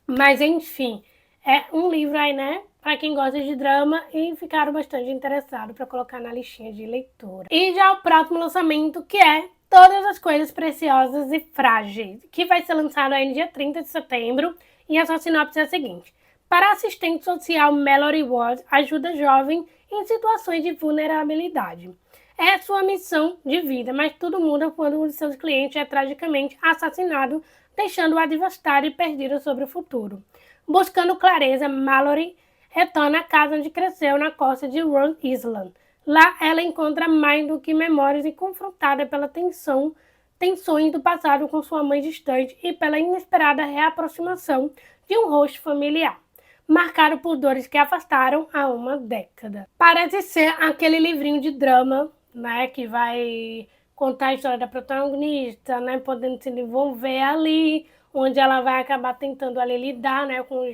Mas enfim, é um livro aí, né, para quem gosta de drama e ficaram bastante interessados para colocar na listinha de leitura. E já o próximo lançamento, que é Todas as Coisas Preciosas e Frágeis, que vai ser lançado aí no dia 30 de setembro, e a sua sinopse é a seguinte: para a assistente social Mallory Ward, ajuda jovem em situações de vulnerabilidade. É sua missão de vida, mas tudo muda quando um de seus clientes é tragicamente assassinado, deixando-a devastada e perdida sobre o futuro. Buscando clareza, Mallory retorna à casa onde cresceu na costa de Rhode Island. Lá ela encontra mais do que memórias e confrontada pela tensões do passado com sua mãe distante e pela inesperada reaproximação de um rosto familiar, marcado por dores que afastaram há uma década. Parece ser aquele livrinho de drama, né, que vai contar a história da protagonista, né, podendo se envolver ali, onde ela vai acabar tentando ali lidar, né, com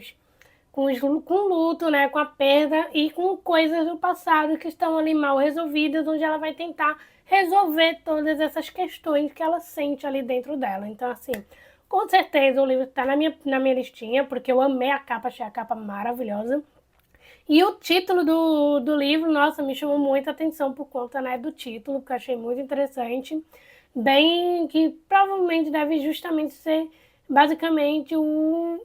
o luto, né, com a perda e com coisas do passado que estão ali mal resolvidas, onde ela vai tentar resolver todas essas questões que ela sente ali dentro dela. Então, assim, com certeza o livro está na minha listinha, porque eu amei a capa, achei a capa maravilhosa. E o título do livro, nossa, me chamou muita atenção por conta, né, do título, que eu achei muito interessante. Bem, que provavelmente deve justamente ser, basicamente, o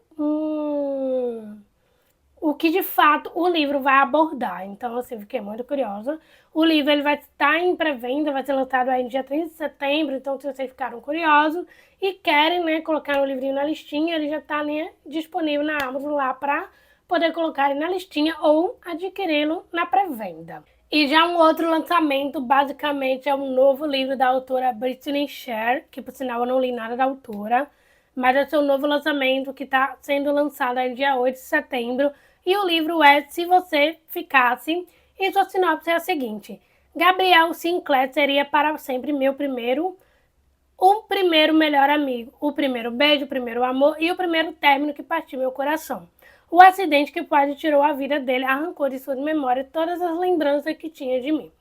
que de fato o livro vai abordar. Então, assim, fiquei muito curiosa. O livro ele vai estar em pré-venda, vai ser lançado aí no dia 30 de setembro. Então, se vocês ficaram curiosos e querem, né, colocar o livrinho na listinha, ele já está, né, disponível na Amazon lá para poder colocar ele na listinha ou adquiri-lo na pré-venda. E já um outro lançamento, basicamente, é um novo livro da autora Brittany Sher, que por sinal eu não li nada da autora, mas é seu novo lançamento que está sendo lançado aí no dia 8 de setembro. E o livro é Se Você Ficasse, e sua sinopse é a seguinte: Gabriel Sinclair seria para sempre o primeiro melhor amigo, o primeiro beijo, o primeiro amor e o primeiro término que partiu meu coração. O acidente que quase tirou a vida dele arrancou de sua memória todas as lembranças que tinha de mim.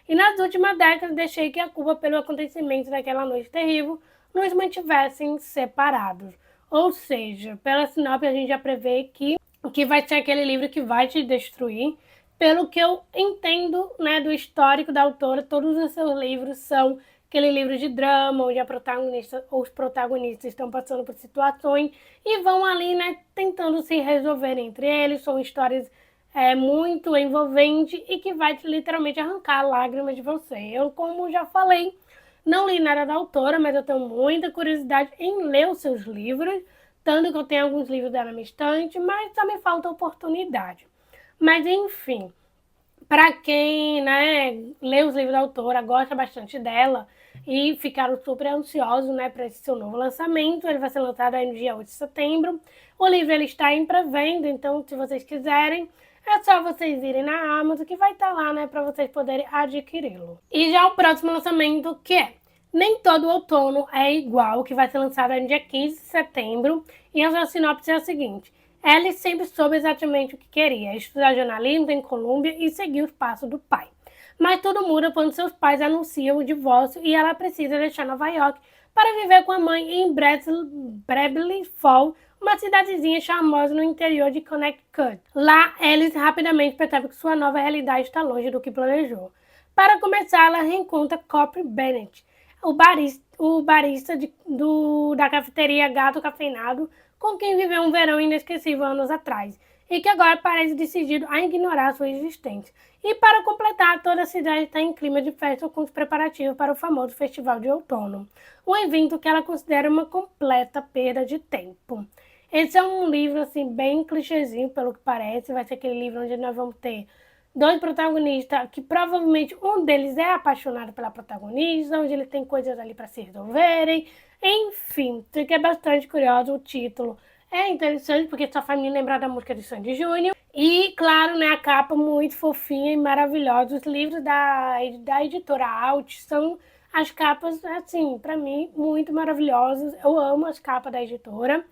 E nas últimas décadas deixei que a culpa pelo acontecimento daquela noite terrível nos mantivessem separados. Ou seja, pela sinopse a gente já prevê que vai ser aquele livro que vai te destruir. Pelo que eu entendo, né, do histórico da autora, todos os seus livros são aquele livro de drama, onde os protagonistas estão passando por situações e vão ali, né, tentando se resolver entre eles. São histórias muito envolventes e que vai literalmente arrancar lágrimas de você. Eu, como já falei, não li nada da autora, mas eu tenho muita curiosidade em ler os seus livros, tanto que eu tenho alguns livros dela na minha estante, mas só me falta oportunidade. Mas enfim, para quem, né, lê os livros da autora, gosta bastante dela e ficaram super ansiosos, né, para esse seu novo lançamento, ele vai ser lançado aí no dia 8 de setembro. O livro ele está em pré-venda, então se vocês quiserem, é só vocês irem na Amazon que vai estar lá, né, para vocês poderem adquiri-lo. E já o próximo lançamento, que é Nem Todo Outono é Igual, que vai ser lançado aí no dia 15 de setembro, e a sua sinopse é a seguinte: Ellie sempre soube exatamente o que queria, estudar jornalismo em Colômbia e seguir os passos do pai. Mas tudo muda quando seus pais anunciam o divórcio e ela precisa deixar Nova York para viver com a mãe em Bradley Falls, uma cidadezinha charmosa no interior de Connecticut. Lá, Alice rapidamente percebe que sua nova realidade está longe do que planejou. Para começar, ela reencontra Copy Bennett, o barista da cafeteria Gato Cafeinado, com quem viveu um verão inesquecível anos atrás, e que agora parece decidido a ignorar sua existência. E para completar, toda a cidade está em clima de festa com os preparativos para o famoso Festival de Outono, um evento que ela considera uma completa perda de tempo. Esse é um livro, assim, bem clichêzinho, pelo que parece. Vai ser aquele livro onde nós vamos ter dois protagonistas, que provavelmente um deles é apaixonado pela protagonista, onde ele tem coisas ali para se resolverem. Enfim, fiquei bastante curiosa. O título é interessante, porque só faz me lembrar da música de Sandy Júnior. E, claro, né, a capa muito fofinha e maravilhosa. Os livros da editora Alt são as capas, assim, para mim, muito maravilhosas. Eu amo as capas da editora.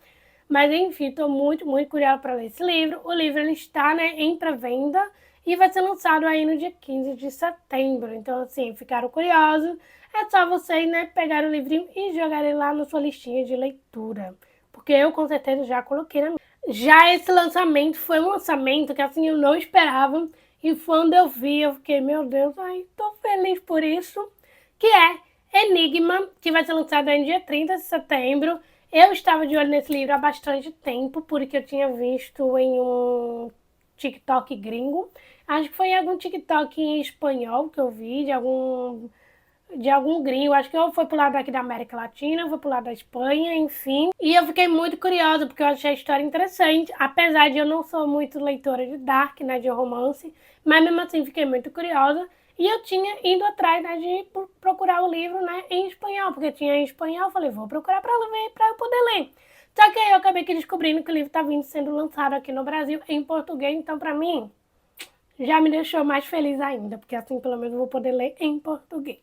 Mas, enfim, estou muito, muito curiosa para ler esse livro. O livro ele está, né, em pré-venda e vai ser lançado aí no dia 15 de setembro. Então, assim, ficaram curiosos. É só vocês, né, pegarem o livrinho e jogarem lá na sua listinha de leitura. Porque eu, com certeza, já coloquei na minha. Já esse lançamento foi um lançamento que, assim, eu não esperava. E quando eu vi, eu fiquei, meu Deus, ai, tô feliz por isso. Que é Enigma, que vai ser lançado no dia 30 de setembro. Eu estava de olho nesse livro há bastante tempo, porque eu tinha visto em um TikTok gringo. Acho que foi em algum TikTok em espanhol que eu vi, de algum gringo, acho que ou foi pro lado aqui da América Latina, ou foi pro lado da Espanha, enfim. E eu fiquei muito curiosa, porque eu achei a história interessante, apesar de eu não sou muito leitora de dark, né, de romance, mas mesmo assim fiquei muito curiosa. E eu tinha ido atrás, né, de procurar o livro, né, em espanhol, porque tinha em espanhol, eu falei, vou procurar para ler, para eu poder ler. Só que aí eu acabei aqui descobrindo que o livro tá vindo sendo lançado aqui no Brasil em português, então para mim já me deixou mais feliz ainda, porque assim pelo menos eu vou poder ler em português.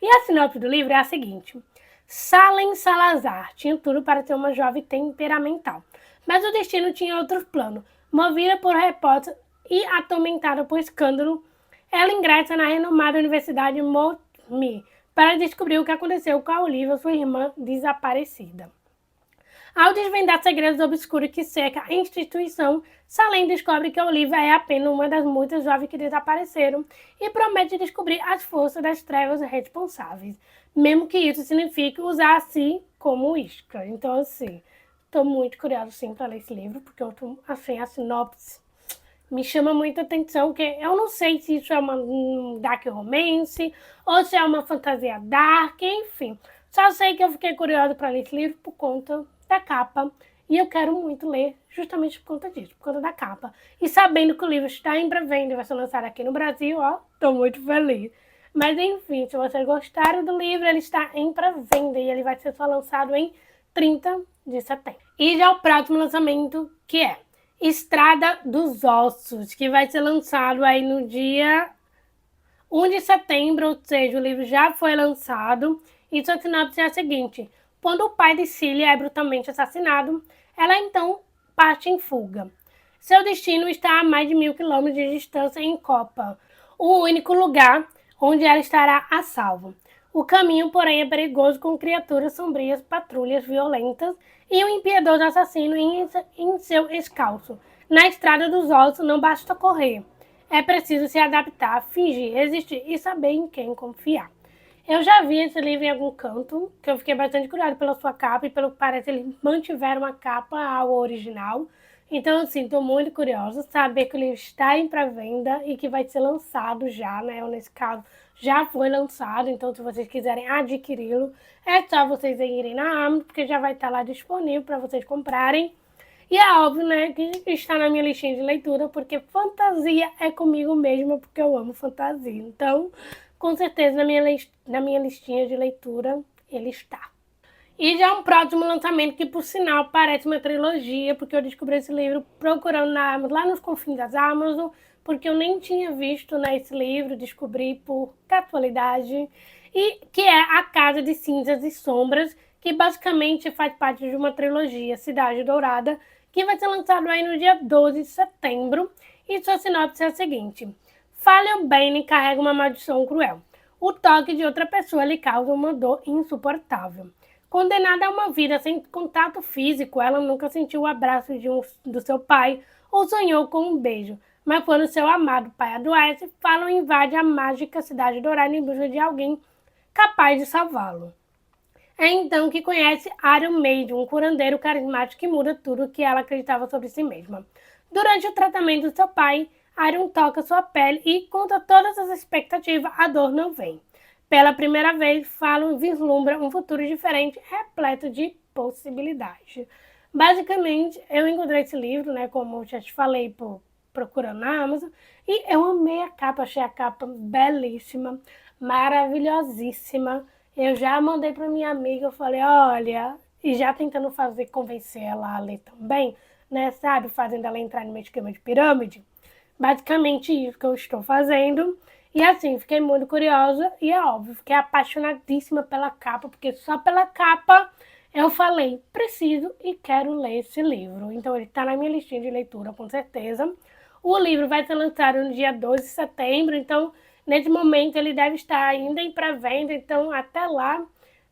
E a sinopse do livro é a seguinte: Salem Salazar tinha tudo para ser uma jovem temperamental, mas o destino tinha outros planos. Movida por repórter e atormentada por escândalo, ela ingressa na renomada Universidade Montmi para descobrir o que aconteceu com a Olivia, sua irmã desaparecida. Ao desvendar segredos obscuros que cercam a instituição, Salem descobre que Olivia é apenas uma das muitas jovens que desapareceram e promete descobrir as forças das trevas responsáveis, mesmo que isso signifique usar a si como isca. Então, assim, estou muito curiosa, sim, para ler esse livro, porque eu tô, assim, a sinopse me chama muita atenção, que eu não sei se isso é um dark romance ou se é uma fantasia dark, enfim. Só sei que eu fiquei curiosa para ler esse livro por conta da capa e eu quero muito ler justamente por conta disso, por conta da capa. E sabendo que o livro está em pré-venda e vai ser lançado aqui no Brasil, ó, tô muito feliz. Mas enfim, se vocês gostaram do livro, ele está em pré-venda e ele vai ser só lançado em 30 de setembro. E já o próximo lançamento, que é Estrada dos Ossos, que vai ser lançado aí no dia 1 de setembro, ou seja, o livro já foi lançado. E sua sinopse é a seguinte: quando o pai de Cília é brutalmente assassinado, ela então parte em fuga. Seu destino está a mais de 1.000 quilômetros de distância em Copa, o único lugar onde ela estará a salvo. O caminho, porém, é perigoso com criaturas sombrias, patrulhas violentas e um impiedoso assassino em seu escalço. Na estrada dos ossos não basta correr. É preciso se adaptar, fingir, resistir e saber em quem confiar. Eu já vi esse livro em algum canto, que eu fiquei bastante curiosa pela sua capa e pelo que parece eles mantiveram a capa ao original. Então, assim, estou muito curiosa saber que o livro está em pré-venda e que vai ser lançado já, né? Ou nesse caso, já foi lançado. Então, se vocês quiserem adquiri-lo, é só vocês irem na Amazon, porque já vai estar lá disponível para vocês comprarem. E é óbvio, né, que está na minha listinha de leitura, porque fantasia é comigo mesma, porque eu amo fantasia. Então, com certeza, na minha listinha de leitura, ele está. E já um próximo lançamento que, por sinal, parece uma trilogia, porque eu descobri esse livro procurando na Amazon, lá nos confins das Amazon, porque eu nem tinha visto, né, esse livro, descobri por casualidade, e que é A Casa de Cinzas e Sombras, que basicamente faz parte de uma trilogia, Cidade Dourada, que vai ser lançado aí no dia 12 de setembro, e sua sinopse é a seguinte: Falion Bane carrega uma maldição cruel. O toque de outra pessoa lhe causa uma dor insuportável. Condenada a uma vida sem contato físico, ela nunca sentiu o abraço do seu pai ou sonhou com um beijo. Mas quando seu amado pai adoece, Fallon invade a mágica cidade dourada em busca de alguém capaz de salvá-lo. É então que conhece Iron Maiden, um curandeiro carismático que muda tudo o que ela acreditava sobre si mesma. Durante o tratamento do seu pai, Iron toca sua pele e, contra todas as expectativas, a dor não vem. Pela primeira vez, Fallon vislumbra um futuro diferente, repleto de possibilidades. Basicamente, eu encontrei esse livro, né, como eu já te falei, procurando na Amazon, e eu amei a capa, achei a capa belíssima, maravilhosíssima. Eu já mandei para minha amiga, eu falei, olha, e já tentando convencer ela a ler também, né, sabe, fazendo ela entrar no meu esquema de pirâmide. Basicamente isso que eu estou fazendo. E assim, fiquei muito curiosa e é óbvio, fiquei apaixonadíssima pela capa, porque só pela capa eu falei, preciso e quero ler esse livro. Então ele está na minha listinha de leitura, com certeza. O livro vai ser lançado no dia 12 de setembro, então nesse momento ele deve estar ainda em pré-venda, então até lá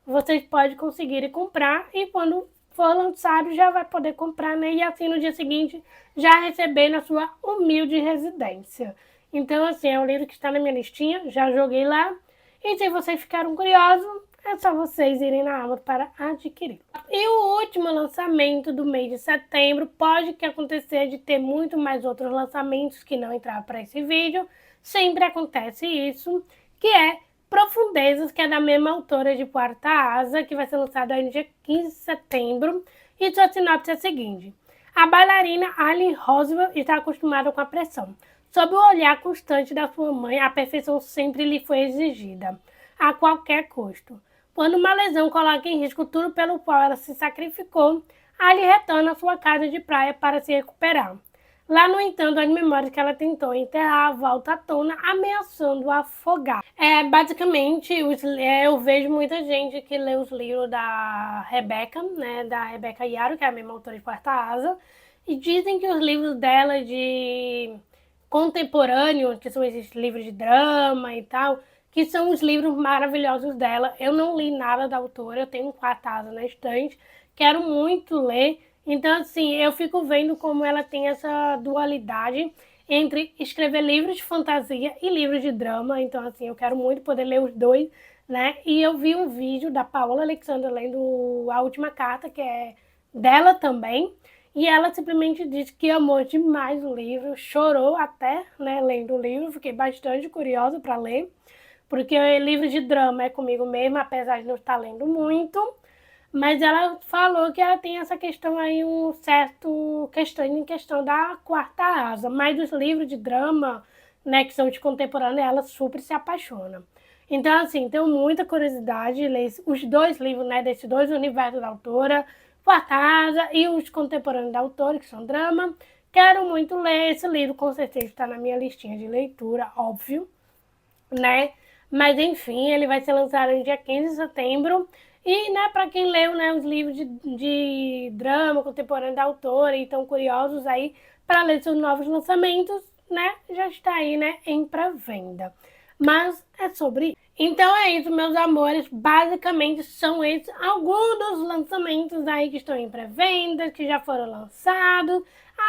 vocês podem conseguir comprar e quando for lançado já vai poder comprar, né? E assim no dia seguinte já receber na sua humilde residência. Então assim, é um livro que está na minha listinha, já joguei lá. E se vocês ficaram curiosos, é só vocês irem na Amazon para adquirir. E o último lançamento do mês de setembro pode que acontecer de ter muito mais outros lançamentos que não entraram para esse vídeo. Sempre acontece isso, que é Profundezas, que é da mesma autora de Quarta Asa, que vai ser lançado aí no dia 15 de setembro. E sua sinopse é a seguinte. A bailarina Allie Roswell está acostumada com a pressão. Sob o olhar constante da sua mãe, a perfeição sempre lhe foi exigida, a qualquer custo. Quando uma lesão coloca em risco tudo pelo qual ela se sacrificou, Allie retorna à sua casa de praia para se recuperar. Lá, no entanto, as memórias que ela tentou enterrar voltam à tona, ameaçando afogar. Basicamente, eu vejo muita gente que lê os livros da Rebecca, né, da Rebecca Yarros, que é a mesma autora de Quarta Asa, e dizem que os livros dela de contemporâneo, que são esses livros de drama e tal, que são os livros maravilhosos dela. Eu não li nada da autora, eu tenho um Quarta Asa na estante, quero muito ler. Então, assim, eu fico vendo como ela tem essa dualidade entre escrever livros de fantasia e livros de drama. Então, assim, eu quero muito poder ler os dois, né? E eu vi um vídeo da Paola Alexandra lendo A Última Carta, que é dela também. E ela simplesmente disse que amou demais o livro, chorou até, né, lendo o livro. Fiquei bastante curiosa para ler, porque livro de drama é comigo mesma, apesar de não estar lendo muito. Mas ela falou que ela tem essa questão aí, um certo questão da Quarta Asa. Mas os livros de drama, né, que são de contemporâneo, ela super se apaixona. Então, assim, tenho muita curiosidade de ler os dois livros, né, desses dois universos da autora, Quarta Asa e os contemporâneos da autora, que são drama. Quero muito ler esse livro, com certeza está na minha listinha de leitura, óbvio, né? Mas enfim, ele vai ser lançado no dia 15 de setembro. E, né, para quem leu, né, os livros de drama contemporâneo da autora e estão curiosos aí para ler seus novos lançamentos, né, já está aí, né, em pré-venda. Mas é sobre isso. Então é isso, meus amores. Basicamente são esses alguns dos lançamentos aí que estão em pré-venda, que já foram lançados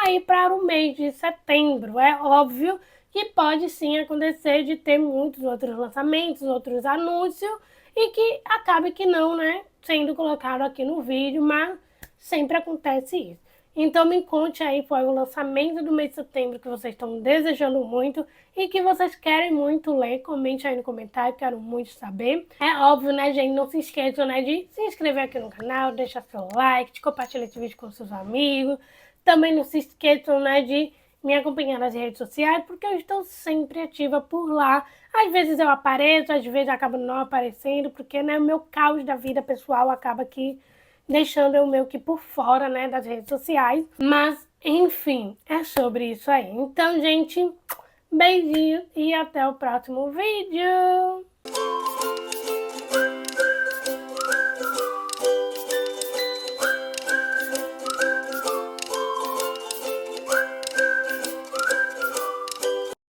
aí para o mês de setembro. É óbvio que pode sim acontecer de ter muitos outros lançamentos, outros anúncios, e que acabe que não, né, sendo colocado aqui no vídeo, mas sempre acontece isso. Então me conte aí qual é o lançamento do mês de setembro que vocês estão desejando muito e que vocês querem muito ler. Comente aí no comentário, quero muito saber. É óbvio, né, gente, não se esqueçam, né, de se inscrever aqui no canal, deixar seu like, de compartilhar esse vídeo com seus amigos. Também não se esqueçam, né, de me acompanhar nas redes sociais, porque eu estou sempre ativa por lá. Às vezes eu apareço, às vezes eu acabo não aparecendo, porque, né, o meu caos da vida pessoal acaba aqui deixando eu meio que por fora, né, das redes sociais. Mas, enfim, é sobre isso aí. Então, gente, beijinho e até o próximo vídeo!